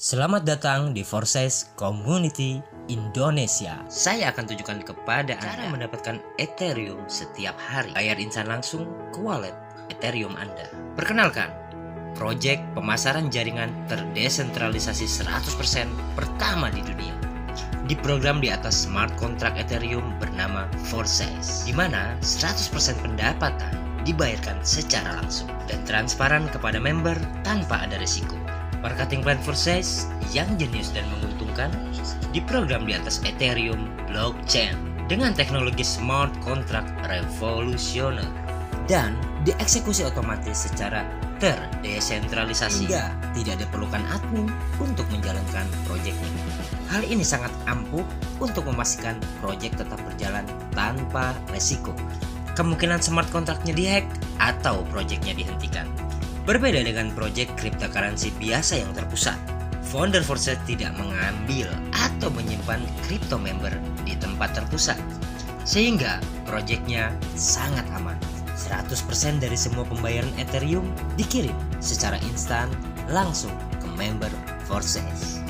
Selamat datang di Forces Community Indonesia. Saya akan tunjukkan kepada Anda cara mendapatkan Ethereum setiap hari. Bayar instan langsung ke wallet Ethereum Anda. Perkenalkan, proyek pemasaran jaringan terdesentralisasi 100% pertama di dunia. Diprogram di atas smart contract Ethereum bernama Forces, di mana 100% pendapatan dibayarkan secara langsung dan transparan kepada member tanpa ada risiko. Marketing plan Forces yang jenius dan menguntungkan diprogram di atas Ethereum blockchain dengan teknologi smart contract revolusioner dan dieksekusi otomatis secara terdesentralisasi hingga tidak diperlukan admin untuk menjalankan proyeknya. Hal ini sangat ampuh untuk memastikan proyek tetap berjalan tanpa resiko kemungkinan smart contract-nya dihack atau proyeknya dihentikan. Berbeda dengan proyek cryptocurrency biasa yang terpusat, founder Forces tidak mengambil atau menyimpan crypto member di tempat terpusat, sehingga proyeknya sangat aman. 100% dari semua pembayaran Ethereum dikirim secara instan langsung ke member Forces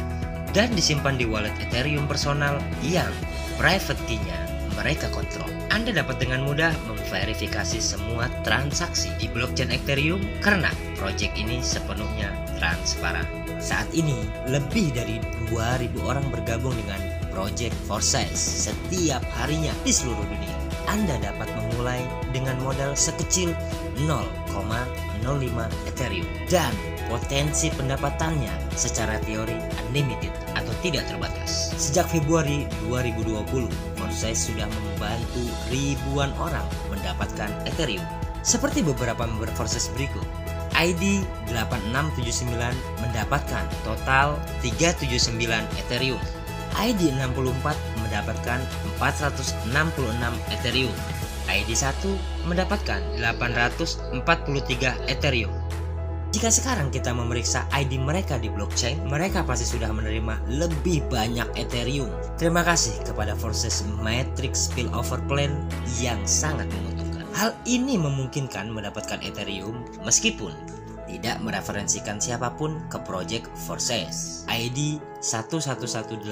dan disimpan di wallet Ethereum personal yang private key-nya mereka kontrol. Anda dapat dengan mudah memverifikasi semua transaksi di blockchain Ethereum karena proyek ini sepenuhnya transparan. Saat ini, lebih dari 2.000 orang bergabung dengan proyek Forces setiap harinya di seluruh dunia. Anda dapat memulai dengan modal sekecil 0,05 Ethereum dan potensi pendapatannya secara teori unlimited atau tidak terbatas. Sejak Februari 2020, Forces sudah membantu ribuan orang mendapatkan Ethereum. Seperti beberapa member Forces berikut. ID 8679 mendapatkan total 379 Ethereum. ID 64 mendapatkan 466 Ethereum. ID 1 mendapatkan 843 Ethereum. Jika sekarang kita memeriksa ID mereka di blockchain, mereka pasti sudah menerima lebih banyak Ethereum. Terima kasih kepada Forces Matrix Spillover Plan yang sangat menguntungkan. Hal ini memungkinkan mendapatkan Ethereum meskipun tidak mereferensikan siapapun ke proyek Forces. ID 11181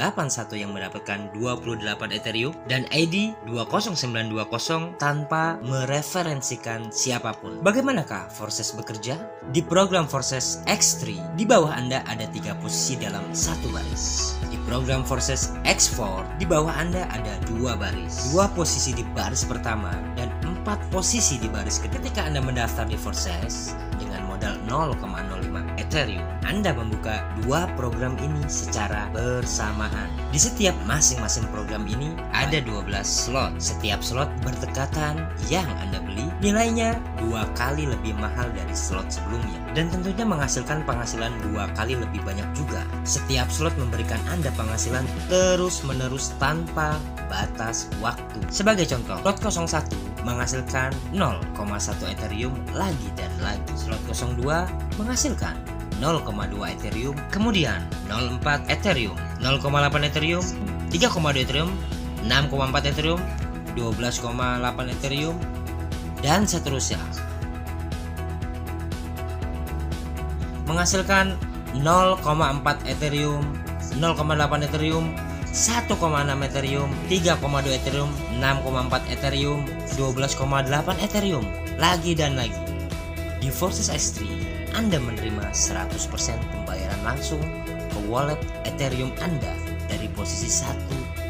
yang mendapatkan 28 Ethereum dan ID 20920 tanpa mereferensikan siapapun. Bagaimanakah Forces bekerja? Di program Forces X3, di bawah Anda ada 3 posisi dalam satu baris. Di program Forces X4, di bawah Anda ada 2 baris. 2 posisi di baris pertama dan 4 posisi di baris kedua. Ketika Anda mendaftar di Forces dengan modal 0,05 Ethereum, Anda membuka 2 program ini secara bersamaan. Di setiap masing-masing program ini ada 12 slot. Setiap slot berdekatan yang Anda beli nilainya 2 kali lebih mahal dari slot sebelumnya dan tentunya menghasilkan penghasilan 2 kali lebih banyak juga. Setiap slot memberikan Anda penghasilan terus-menerus tanpa batas waktu. Sebagai contoh, slot 01 menghasilkan 0,1 Ethereum lagi dan lagi. Slot 02 menghasilkan 0,2 Ethereum, kemudian 0,4 Ethereum, 0,8 Ethereum, 3,2 Ethereum, 6,4 Ethereum, 12,8 Ethereum, dan seterusnya. Menghasilkan 0,4 Ethereum, 0,8 Ethereum, 1,6 Ethereum, 3,2 Ethereum, 6,4 Ethereum, 12,8 Ethereum, lagi dan lagi. Di Forces X3, Anda menerima 100% pembayaran langsung ke wallet Ethereum Anda dari posisi 1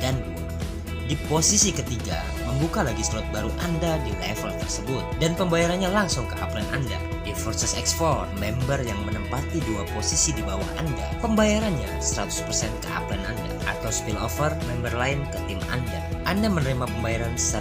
dan 2. Di posisi ketiga, membuka lagi slot baru Anda di level tersebut dan pembayarannya langsung ke upline Anda. Di Forces X4, member yang menempati 2 posisi di bawah Anda, pembayarannya 100% ke upline Anda atau spillover member lain ke tim Anda. Anda menerima pembayaran 100%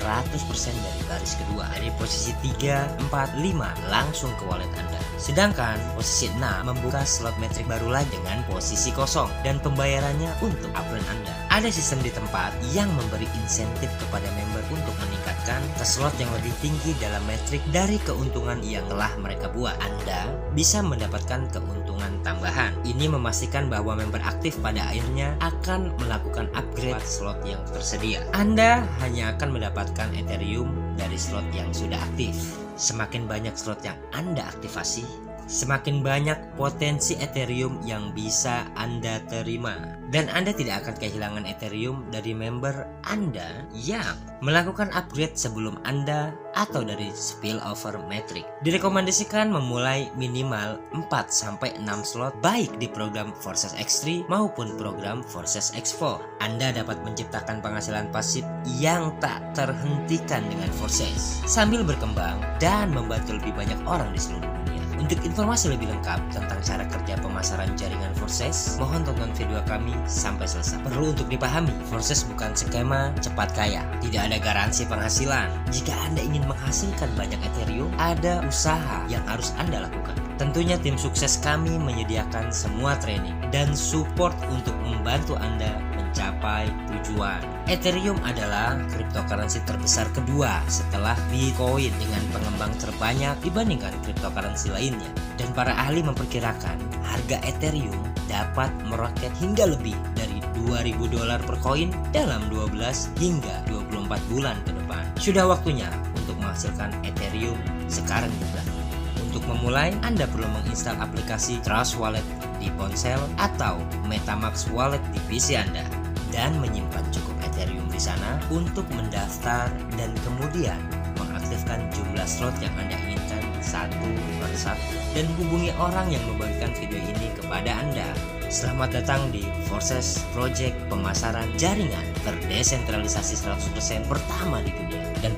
dari baris kedua dari posisi 3, 4, 5 langsung ke wallet Anda. Sedangkan posisi 6 membuka slot metrik baru lagi dengan posisi kosong dan pembayarannya untuk upline Anda. Ada sistem di tempat yang memberi insentif kepada member untuk meningkatkan ke slot yang lebih tinggi dalam metrik dari keuntungan yang telah mereka buat. Anda bisa mendapatkan keuntungan tambahan. Ini memastikan bahwa member aktif pada akhirnya akan melakukan upgrade slot yang tersedia. Anda hanya akan mendapatkan Ethereum dari slot yang sudah aktif. Semakin banyak slot yang Anda aktifasi, semakin banyak potensi Ethereum yang bisa Anda terima. Dan Anda tidak akan kehilangan Ethereum dari member Anda yang melakukan upgrade sebelum Anda atau dari spillover metric. Direkomendasikan memulai minimal 4-6 slot baik di program Forces X3 maupun program Forces X4. Anda dapat menciptakan penghasilan pasif yang tak terhentikan dengan Forces sambil berkembang dan membantu lebih banyak orang di seluruh dunia. Untuk informasi lebih lengkap tentang cara kerja pemasaran jaringan Forces, mohon tonton video kami sampai selesai. Perlu untuk dipahami, Forces bukan skema cepat kaya. Tidak ada garansi penghasilan. Jika Anda ingin menghasilkan banyak Ethereum, ada usaha yang harus Anda lakukan. Tentunya tim sukses kami menyediakan semua training dan support untuk membantu Anda mencapai tujuan. Ethereum adalah cryptocurrency terbesar kedua setelah Bitcoin dengan pengembang terbanyak dibandingkan cryptocurrency lainnya. Dan para ahli memperkirakan harga Ethereum dapat meroket hingga lebih dari $2.000 per koin dalam 12 hingga 24 bulan ke depan. Sudah waktunya untuk menghasilkan Ethereum sekarang juga. Untuk memulai, Anda perlu menginstal aplikasi Trust Wallet di ponsel atau MetaMask Wallet di PC Anda dan menyimpan cukup Ethereum di sana untuk mendaftar dan kemudian mengaktifkan jumlah slot yang Anda inginkan satu per satu dan hubungi orang yang membagikan video ini kepada Anda. Selamat datang di Forces Project pemasaran jaringan terdesentralisasi 100% pertama di dunia. Dan